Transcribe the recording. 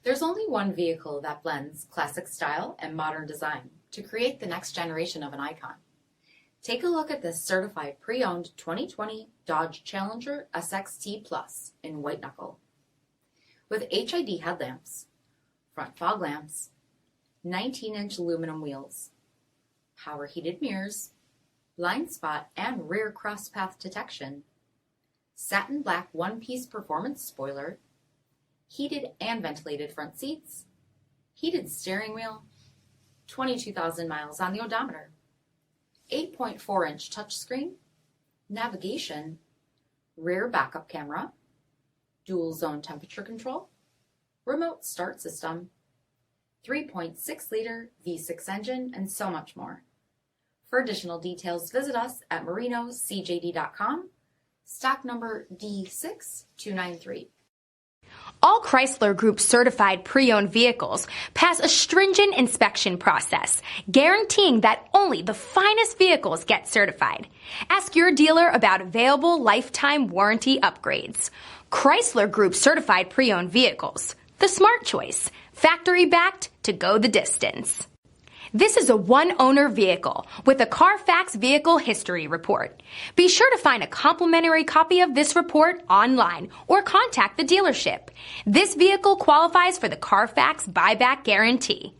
There's only one vehicle that blends classic style and modern design to create the next generation of an icon. Take a look at this certified pre-owned 2020 Dodge Challenger SXT Plus in white knuckle. With HID headlamps, front fog lamps, 19-inch aluminum wheels, power heated mirrors, blind spot and rear cross path detection, satin black one-piece performance spoiler, heated and ventilated front seats, heated steering wheel, 22,000 miles on the odometer, 8.4-inch touchscreen, navigation, rear backup camera, dual zone temperature control, remote start system, 3.6-liter V6 engine, and so much more. For additional details, visit us at marinocjd.com, stock number D6293. All Chrysler Group certified pre-owned vehicles pass a stringent inspection process, guaranteeing that only the finest vehicles get certified. Ask your dealer about available lifetime warranty upgrades. Chrysler Group certified pre-owned vehicles, the smart choice, factory backed to go the distance. This is a one-owner vehicle with a CARFAX vehicle history report. Be sure to find a complimentary copy of this report online or contact the dealership. This vehicle qualifies for the CARFAX buyback guarantee.